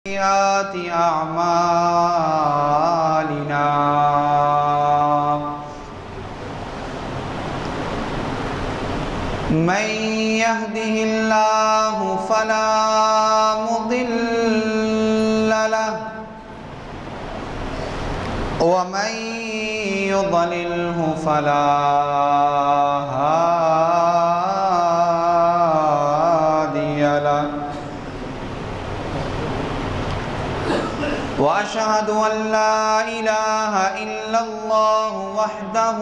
سيئات أعمالنا من يهده الله فلا مضل له ومن يضلله فلا هادي له وأشهد أن لا إله إلا الله وحده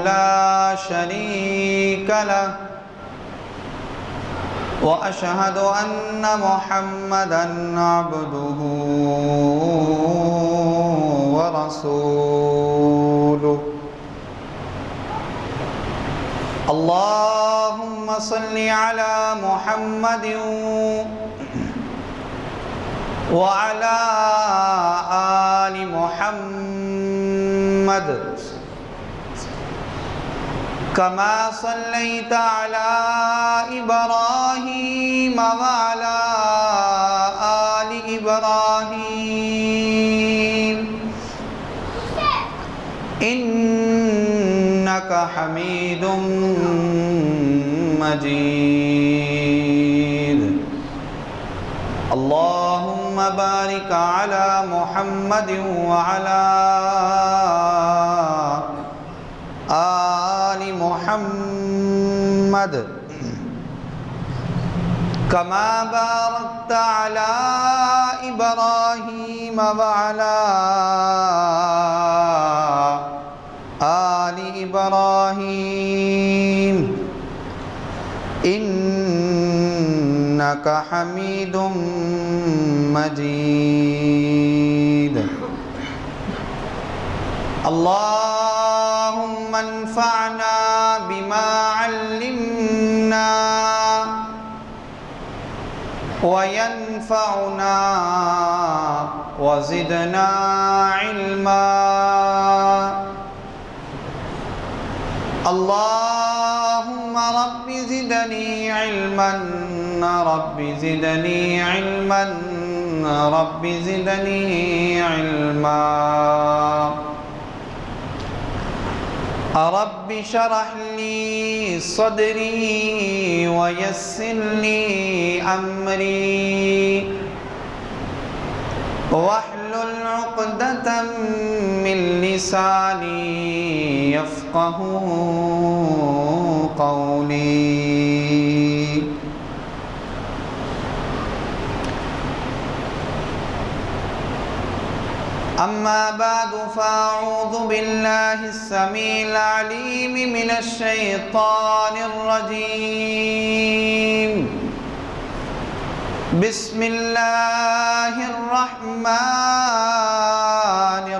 لا شريك له وأشهد أن محمدًا عبده ورسوله اللهم صل على محمد وعلى آل محمد كما صليت على إبراهيم وعلى آل إبراهيم إنك حميد مجيد اللهم بارك على محمد وعلى آل محمد كما باركت على إبراهيم وعلى آل إبراهيم إنك حميد مجيد اللهم انفعنا بما علمنا وينفعنا وزدنا علما اللهم رب زدني علما رب زدني علما رب زدني علما رب شرح لي صدري ويسر لي أمري واحلل عقدة من لساني يفقه قولي أما بعد فأعوذ بالله السميع العليم من الشيطان الرجيم بسم الله الرحمن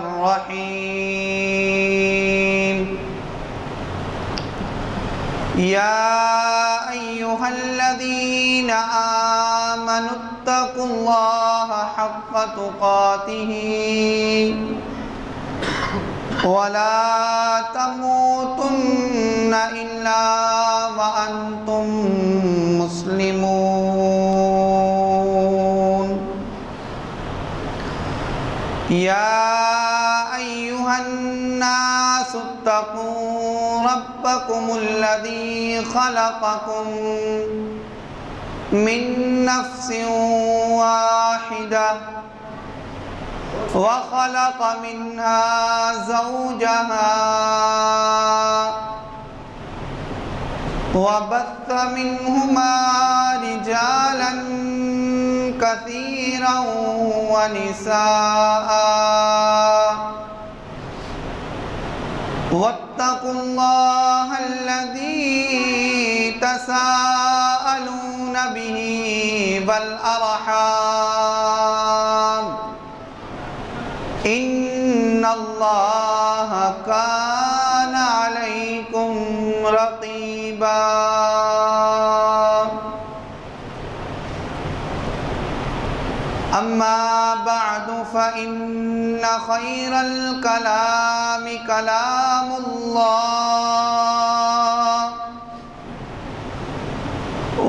الرحيم يا أيها الذين آمنوا اتقوا الله حق تقاته ولا تموتن إلا وأنتم مسلمون يا أيها الناس اتقوا ربكم الذي خلقكم من نفس واحدة وخلق منها زوجها وبث منهما رجالا كثيرا ونساء واتقوا الله الذي تساءلون به والأرحام إن الله كان عليكم رقيبا أما بعد فإن خير الكلام كلام الله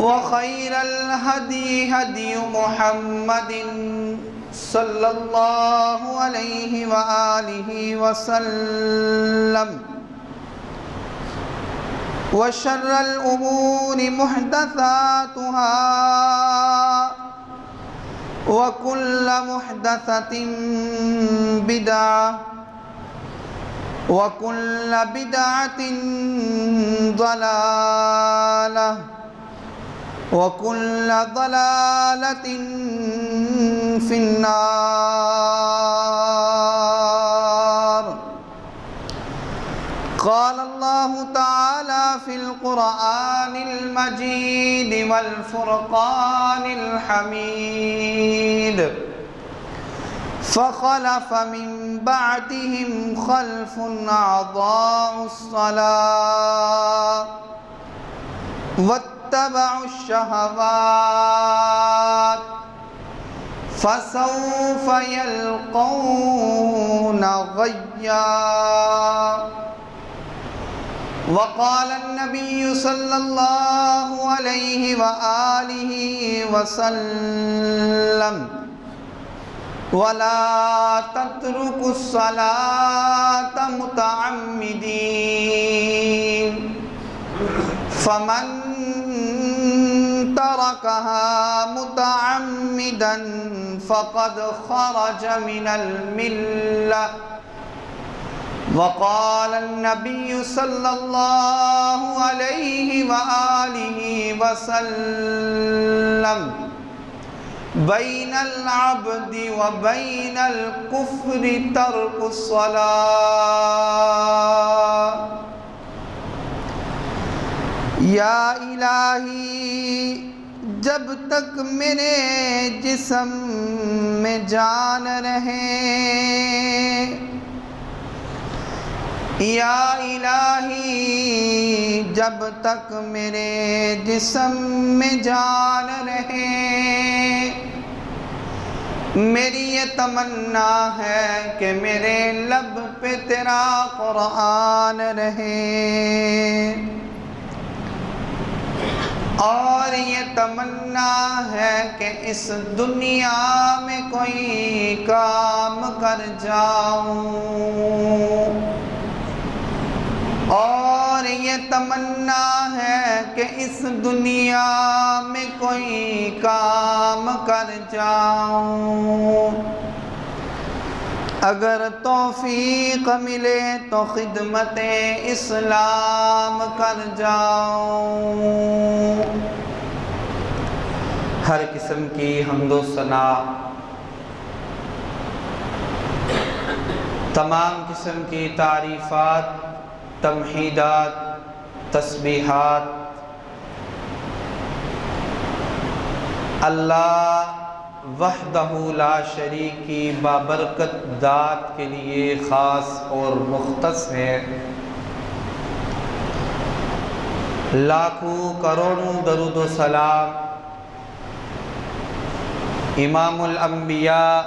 وخير الهدي هدي محمد صلى الله عليه وآله وسلم وشر الأمور محدثاتها وكل محدثة بدعة وكل بدعة ضلالة وكل ضلالة في النار. قال الله تعالى في القرآن المجيد والفرقان الحميد: فخلف من بعدهم خلف أضاعوا الصلاة واتبعوا الشهوات فسوف يلقون غيا. وقال النبي صلى الله عليه وآله وسلم: ولا تتركوا الصلاة متعمدين، فمن تركها متعمدا فقد خرج من الملة. وقال النبي صلى الله عليه وآله وسلم: بين العبد وبين الكفر ترك الصلاة. یا الہی، جب تک میرے جسم میں جان رہے، یا الہی، جب تک میرے جسم میں جان رہے، میری یہ تمنا ہے کہ میرے لب پہ تیرا قرآن رہے، اور یہ تمنا ہے کہ اس دنیا میں کوئی کام کر جاؤں، اور یہ تمنا ہے کہ اس دنیا میں کوئی کام کر جاؤں، اگر توفیق ملے تو خدمت اسلام کر جاؤں۔ ہر قسم کی حمد و ثنا، تمام قسم کی تعریفات، تمحیدات، تسبیحات اللہ وحدہ لا شریک کی بابرکت ذات کے لیے خاص اور مختص ہے۔ لاکھوں کروڑوں درود و سلام امام الانبیاء،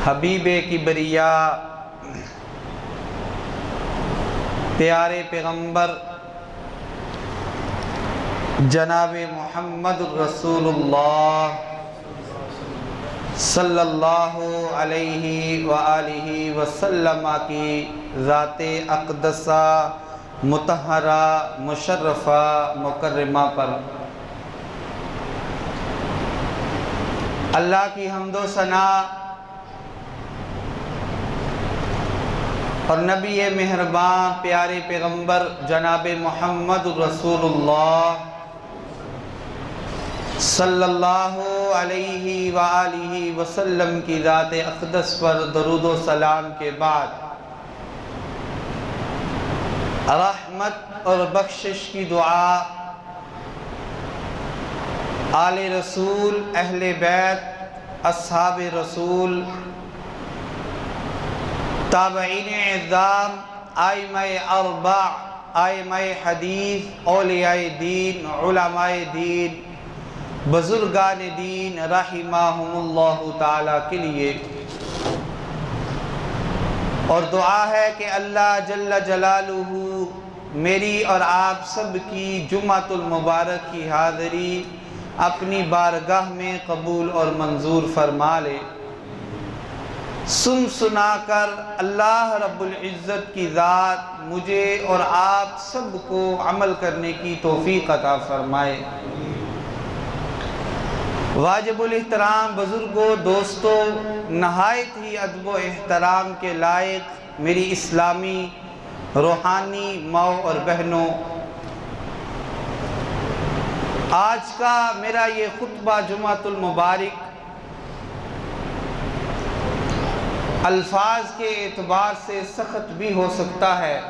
حبیب کبریاء، پیارے پیغمبر جناب محمد رسول اللہ صلی اللہ علیہ وآلہ وسلم کی ذات اقدسہ مطہرہ مشرفہ مکرمہ پر اللہ کی حمد و ثنا اور نبی مہربان پیارے پیغمبر جناب محمد رسول اللہ صلی اللہ علیہ وآلہ وسلم کی ذات اقدس پر درود و سلام کے بعد رحمت اور بخشش کی دعا آل رسول، اہل بیت، اصحاب رسول، تابعین اعظام، ائمہ اربع، ائمہ حدیث، اولیاء دین، علماء دین، بزرگان دین رحمہم اللہ تعالیٰ کے لیے، اور دعا ہے کہ اللہ جل جلالہ میری اور آپ سب کی جمعۃ المبارک کی حاضری اپنی بارگاہ میں قبول اور منظور فرما لے۔ سن سنا کر اللہ رب العزت کی ذات مجھے اور آپ سب کو عمل کرنے کی توفیق عطا فرمائے۔ واجب الاحترام بزرگوں، دوستوں، نہایت ہی ادب و احترام کے لائق میری اسلامی روحانی ماؤں اور بہنوں، آج کا میرا یہ خطبہ جمعۃ المبارک الفاظ کے اعتبار سے سخت بھی ہو سکتا ہے۔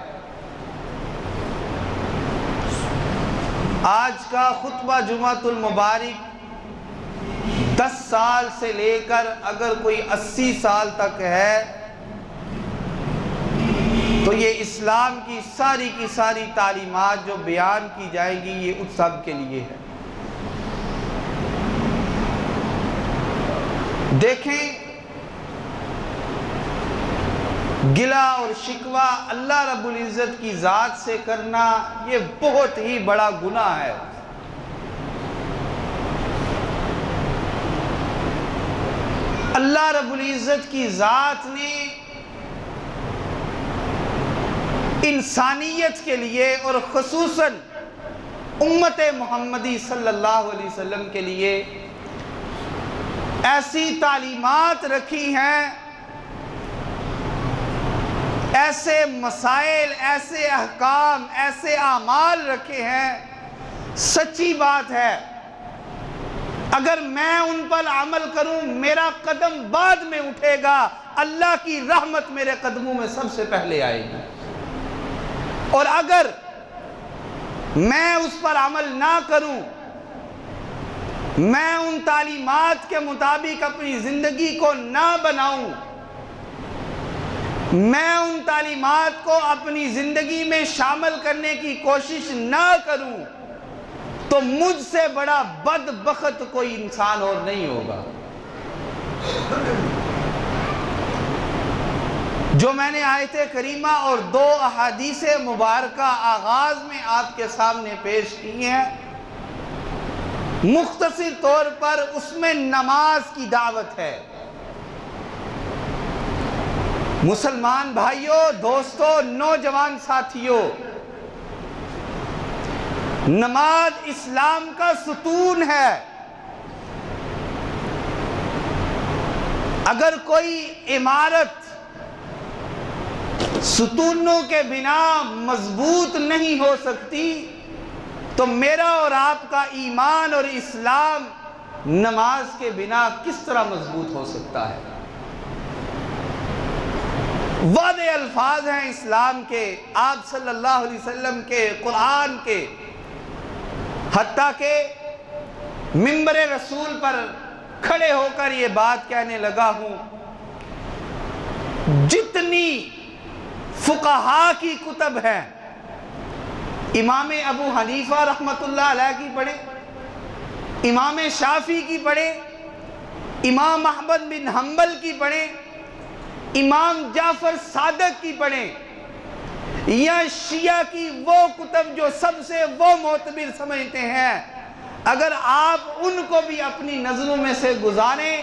آج کا خطبہ جمعۃ المبارک 10 سال سے لے کر اگر کوئی 80 سال تک ہے تو یہ اسلام کی ساری تعلیمات جو بیان کی جائیں گی یہ ان سب کے لیے ہے۔ دیکھیں، گلہ اور شکوہ اللہ رب العزت کی ذات سے کرنا یہ بہت ہی بڑا گناہ ہے۔ اللہ رب العزت کی ذات نے انسانیت کے لیے اور خصوصاً امت محمدی صلی اللہ علیہ وسلم کے لیے ایسی تعلیمات رکھی ہیں، ایسے مسائل، ایسے احکام، ایسے اعمال رکھے ہیں، سچی بات ہے اگر میں ان پر عمل کروں میرا قدم بعد میں اٹھے گا، اللہ کی رحمت میرے قدموں میں سب سے پہلے آئے گی، اور اگر میں اس پر عمل نہ کروں، میں ان تعلیمات کے مطابق اپنی زندگی کو نہ بناؤں، میں ان تعلیمات کو اپنی زندگی میں شامل کرنے کی کوشش نہ کروں تو مجھ سے بڑا بدبخت کوئی انسان اور نہیں ہوگا۔ جو میں نے آیت کریمہ اور 2 احادیث مبارکہ آغاز میں آپ کے سامنے پیش کی ہیں، مختصر طور پر اس میں نماز کی دعوت ہے۔ مسلمان بھائیوں، دوستوں، نوجوان ساتھیوں، نماز اسلام کا ستون ہے۔ اگر کوئی عمارت ستونوں کے بنا مضبوط نہیں ہو سکتی تو میرا اور آپ کا ایمان اور اسلام نماز کے بنا کس طرح مضبوط ہو سکتا ہے؟ واضح الفاظ ہیں اسلام کے، آپ صلی اللہ علیہ وسلم کے، قرآن کے، حتیٰ کہ منبر رسول پر کھڑے ہو کر یہ بات کہنے لگا ہوں، جتنی فقہا کی کتب ہیں، امام ابو حنیفہ رحمۃ اللہ علیہ کی پڑھیں، امام شافعی کی پڑھیں، امام احمد بن حنبل کی پڑھیں، امام جعفر صادق کی پڑھیں، یا شیعہ کی وہ کتب جو سب سے وہ معتبر سمجھتے ہیں، اگر آپ ان کو بھی اپنی نظروں میں سے گزاریں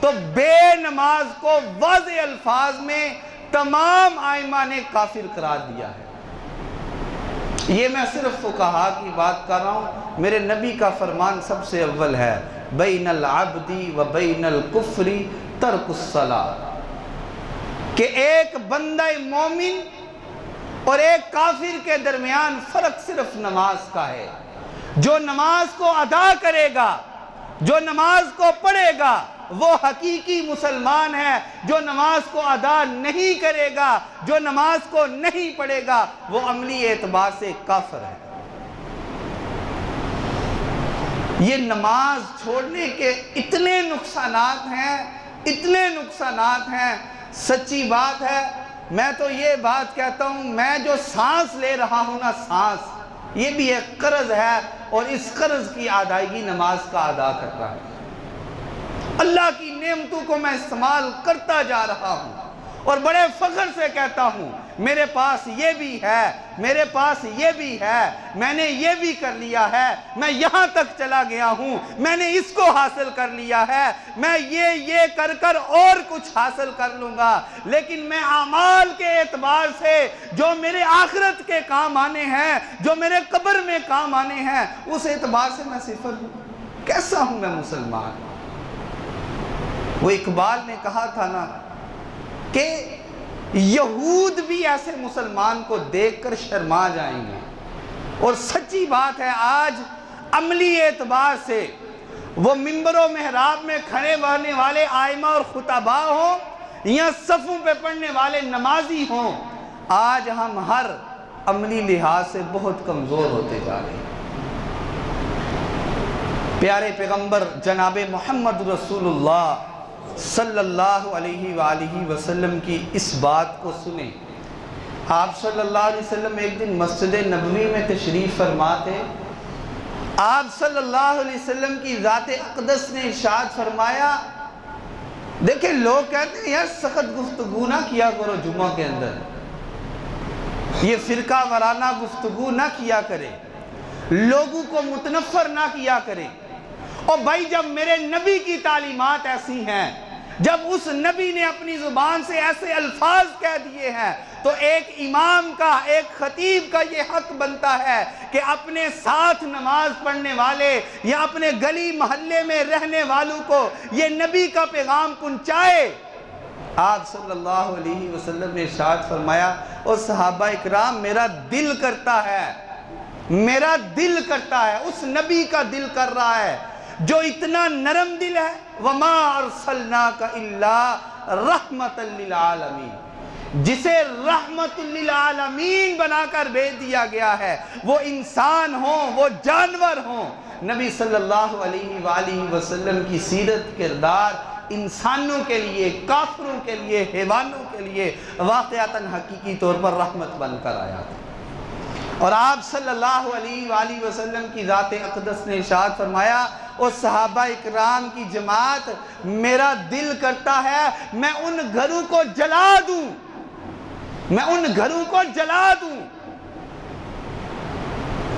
تو بے نماز کو واضح الفاظ میں تمام ائمہ نے کافر قرار دیا ہے۔ یہ میں صرف فقہا کی بات کر رہا ہوں، میرے نبی کا فرمان سب سے اول ہے، بین العبد و بین الکفر ترک الصلاۃ، کہ ایک بندہ مومن اور ایک کافر کے درمیان فرق صرف نماز کا ہے۔ جو نماز کو ادا کرے گا، جو نماز کو پڑھے گا وہ حقیقی مسلمان ہے، جو نماز کو ادا نہیں کرے گا، جو نماز کو نہیں پڑھے گا وہ عملی اعتبار سے کافر ہے۔ یہ نماز چھوڑنے کے اتنے نقصانات ہیں، سچی بات ہے۔ میں تو یہ بات کہتا ہوں، میں جو سانس لے رہا ہوں نا، سانس یہ بھی ایک قرض ہے، اور اس قرض کی ادائیگی نماز کا ادا کرتا ہے۔ اللہ کی نعمتوں کو میں استعمال کرتا جا رہا ہوں، اور بڑے فخر سے کہتا ہوں میرے پاس یہ بھی ہے، میرے پاس یہ بھی ہے، میں نے یہ بھی کر لیا ہے، میں یہاں تک چلا گیا ہوں، میں نے اس کو حاصل کر لیا ہے، میں یہ کر کر اور کچھ حاصل کر لوں گا، لیکن میں اعمال کے اعتبار سے جو میرے آخرت کے کام آنے ہیں، جو میرے قبر میں کام آنے ہیں، اس اعتبار سے میں صفر ہوں۔ کیسا ہوں میں مسلمان؟ وہ اقبال نے کہا تھا نا کہ یہود بھی ایسے مسلمان کو دیکھ کر شرما جائیں گے، اور سچی بات ہے آج عملی اعتبار سے وہ منبر و محراب میں کھڑے ہونے والے آئمہ اور خطباء ہوں یا صفوں پہ پڑھنے والے نمازی ہوں، آج ہم ہر عملی لحاظ سے بہت کمزور ہوتے جا رہے ہیں۔ پیارے پیغمبر جناب محمد رسول اللہ صلی اللہ علیہ وآلہ وسلم کی اس بات کو سنیں۔ آپ صلی اللہ علیہ وسلم ایک دن مسجد نبوی میں تشریف فرما تھے۔ آپ صلی اللہ علیہ وسلم کی ذات اقدس نے ارشاد فرمایا، دیکھیں لوگ کہتے ہیں یار سخت گفتگو نہ کیا کرو جمعہ کے اندر، یہ فرقہ وارانہ گفتگو نہ کیا کرے، لوگوں کو متنفر نہ کیا کرے۔ اور بھائی جب میرے نبی کی تعلیمات ایسی ہیں، جب اس نبی نے اپنی زبان سے ایسے الفاظ کہہ دیے ہیں، تو ایک امام کا، ایک خطیب کا یہ حق بنتا ہے کہ اپنے ساتھ نماز پڑھنے والے یا اپنے گلی محلے میں رہنے والوں کو یہ نبی کا پیغام پہنچائے۔ آپ صلی اللہ علیہ وسلم نے ارشاد فرمایا، اور صحابہ اکرام میرا دل کرتا ہے، میرا دل کرتا ہے، اس نبی کا دل کر رہا ہے جو اتنا نرم دل ہے، وَمَا أَرْسَلْنَاكَ إِلَّا رَحْمَةً لِلْعَالَمِينَ، جسے رحمت للعالمین بنا کر بھیج دیا گیا ہے، وہ انسان ہوں، وہ جانور ہوں۔ نبی صلی اللہ علیہ وآلہ وسلم کی سیرت کردار انسانوں کے لیے، کافروں کے لیے، حیوانوں کے لیے واقعتاً حقیقی طور پر رحمت بن کر آیا تھا۔ اور آپ صلی اللہ علیہ وآلہ وسلم کی ذات اقدس نے ارشاد فرمایا، اور صحابہ اکرام کی جماعت میرا دل کرتا ہے میں ان گھروں کو جلا دوں، میں ان گھروں کو جلا دوں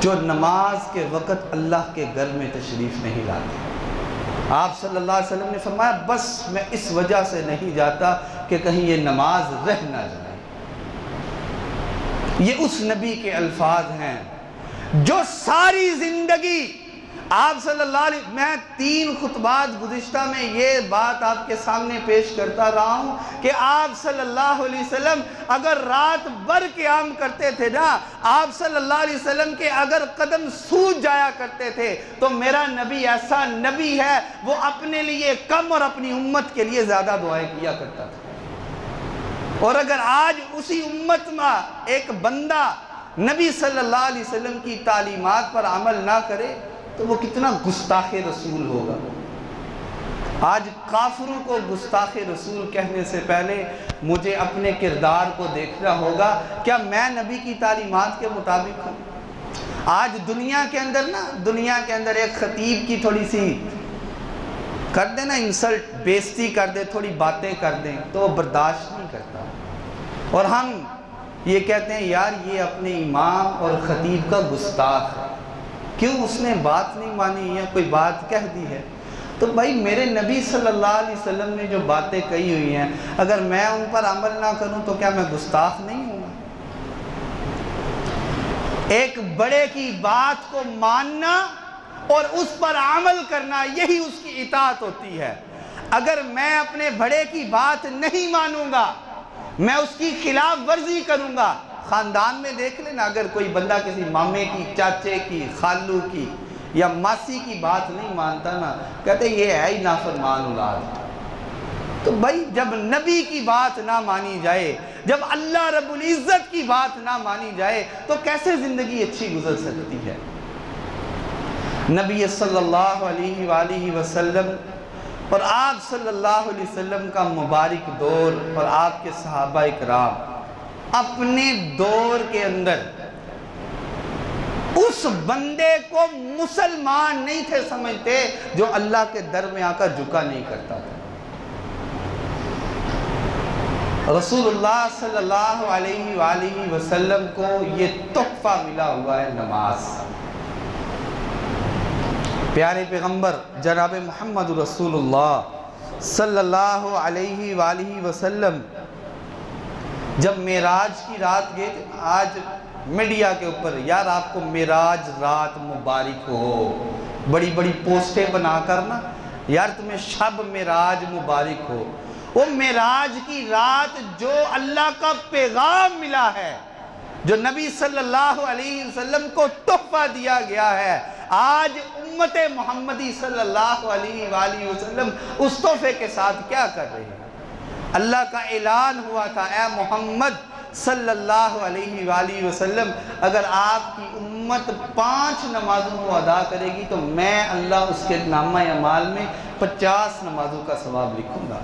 جو نماز کے وقت اللہ کے گھر میں تشریف نہیں لاتے۔ آپ صلی اللہ علیہ وسلم نے فرمایا بس میں اس وجہ سے نہیں جاتا کہ کہیں یہ نماز رہ نہ جائے۔ یہ اس نبی کے الفاظ ہیں جو ساری زندگی آپ صلی اللہ علیہ، میں 3 خطبات گزشتہ میں یہ بات آپ کے سامنے پیش کرتا رہا ہوں کہ آپ صلی اللہ علیہ وسلم اگر رات بھر قیام کرتے تھے نا، آپ صلی اللہ علیہ وسلم کے اگر قدم سوج جایا کرتے تھے تو میرا نبی ایسا نبی ہے وہ اپنے لیے کم اور اپنی امت کے لیے زیادہ دعائیں کیا کرتا تھا۔ اور اگر آج اسی امت میں ایک بندہ نبی صلی اللہ علیہ وسلم کی تعلیمات پر عمل نہ کرے تو وہ کتنا گستاخ رسول ہوگا۔ آج کافروں کو گستاخ رسول کہنے سے پہلے مجھے اپنے کردار کو دیکھنا ہوگا، کیا میں نبی کی تعلیمات کے مطابق ہوں؟ آج دنیا کے اندر ایک خطیب کی تھوڑی سی کر دیں نا انسلٹ، بےزتی کر دے، تھوڑی باتیں کر دیں تو وہ برداشت نہیں کرتا، اور ہم یہ کہتے ہیں یار یہ اپنے امام اور خطیب کا گستاخ ہے، کیوں اس نے بات نہیں مانی یا کوئی بات کہہ دی ہے۔ تو بھائی میرے نبی صلی اللہ علیہ وسلم نے جو باتیں کہی ہوئی ہیں اگر میں ان پر عمل نہ کروں تو کیا میں گستاخ نہیں ہوں؟ ایک بڑے کی بات کو ماننا اور اس پر عمل کرنا، یہی اس کی اطاعت ہوتی ہے۔ اگر میں اپنے بڑے کی بات نہیں مانوں گا، میں اس کی خلاف ورزی کروں گا، خاندان میں دیکھ لینا اگر کوئی بندہ کسی مامے کی، چاچے کی، خالو کی یا ماسی کی بات نہیں مانتا نا، کہتے یہ ہے ہی نافرمان اولاد۔ تو بھائی جب نبی کی بات نہ مانی جائے، جب اللہ رب العزت کی بات نہ مانی جائے تو کیسے زندگی اچھی گزر سکتی ہے؟ نبی صلی اللہ علیہ وآلہ وسلم اور آپ صلی اللہ علیہ وسلم کا مبارک دور اور آپ کے صحابہ اکرام اپنے دور کے اندر اس بندے کو مسلمان نہیں تھے سمجھتے جو اللہ کے در میں آ کر جھکا نہیں کرتا تھا۔ رسول اللہ صلی اللہ علیہ وآلہ وسلم کو یہ تحفہ ملا ہوا ہے نماز۔ پیارے پیغمبر جناب محمد رسول اللہ صلی اللہ علیہ وآلہ وسلم جب معراج کی رات گئے، آج میڈیا کے اوپر یار آپ کو معراج رات مبارک ہو، بڑی بڑی پوسٹیں بنا کرنا یار تمہیں شب معراج مبارک ہو۔ وہ معراج کی رات جو اللہ کا پیغام ملا ہے، جو نبی صلی اللہ علیہ وسلم کو تحفہ دیا گیا ہے، آج امت محمدی صلی اللہ علیہ وآلہ وسلم اس تحفے کے ساتھ کیا کر رہے ہیں؟ اللہ کا اعلان ہوا تھا، اے محمد صلی اللہ علیہ وآلہ وسلم اگر آپ کی امت 5 نمازوں کو ادا کرے گی تو میں اللہ اس کے نامہ اعمال میں 50 نمازوں کا ثواب لکھوں گا۔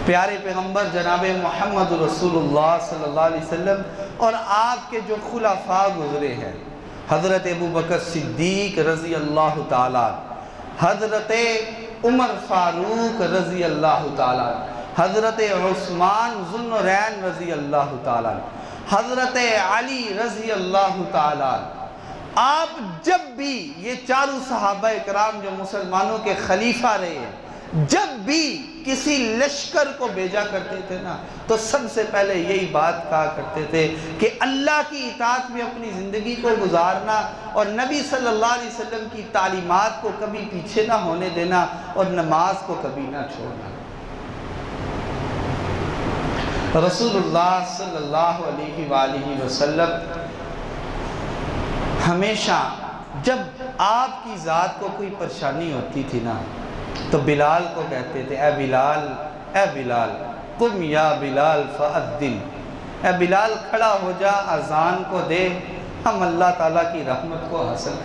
پیارے پیغمبر جناب محمد رسول اللہ صلی اللہ علیہ وسلم اور آپ کے جو خلفاء گزرے ہیں، حضرت ابوبکر صدیق رضی اللہ تعالیٰ، حضرت عمر فاروق رضی اللہ تعالیٰ، حضرت عثمان ذو النورین رضی اللہ تعالیٰ، حضرت علی رضی اللہ تعالیٰ، آپ جب بھی یہ چاروں صحابہ اکرام جو مسلمانوں کے خلیفہ رہے ہیں، جب بھی کسی لشکر کو بھیجا کرتے تھے نا تو سب سے پہلے یہی بات کہا کرتے تھے کہ اللہ کی اطاعت میں اپنی زندگی کو گزارنا اور نبی صلی اللہ علیہ وسلم کی تعلیمات کو کبھی پیچھے نہ ہونے دینا اور نماز کو کبھی نہ چھوڑنا۔ رسول اللہ صلی اللہ علیہ وآلہ وسلم ہمیشہ جب آپ کی ذات کو کوئی پریشانی ہوتی تھی نا تو بلال کو کہتے تھے، اے بلال قم یا بلال فأذن، اے بلال کھڑا ہو جا، اذان کو دے، ہم اللہ تعالیٰ کی رحمت کو حاصل کریں۔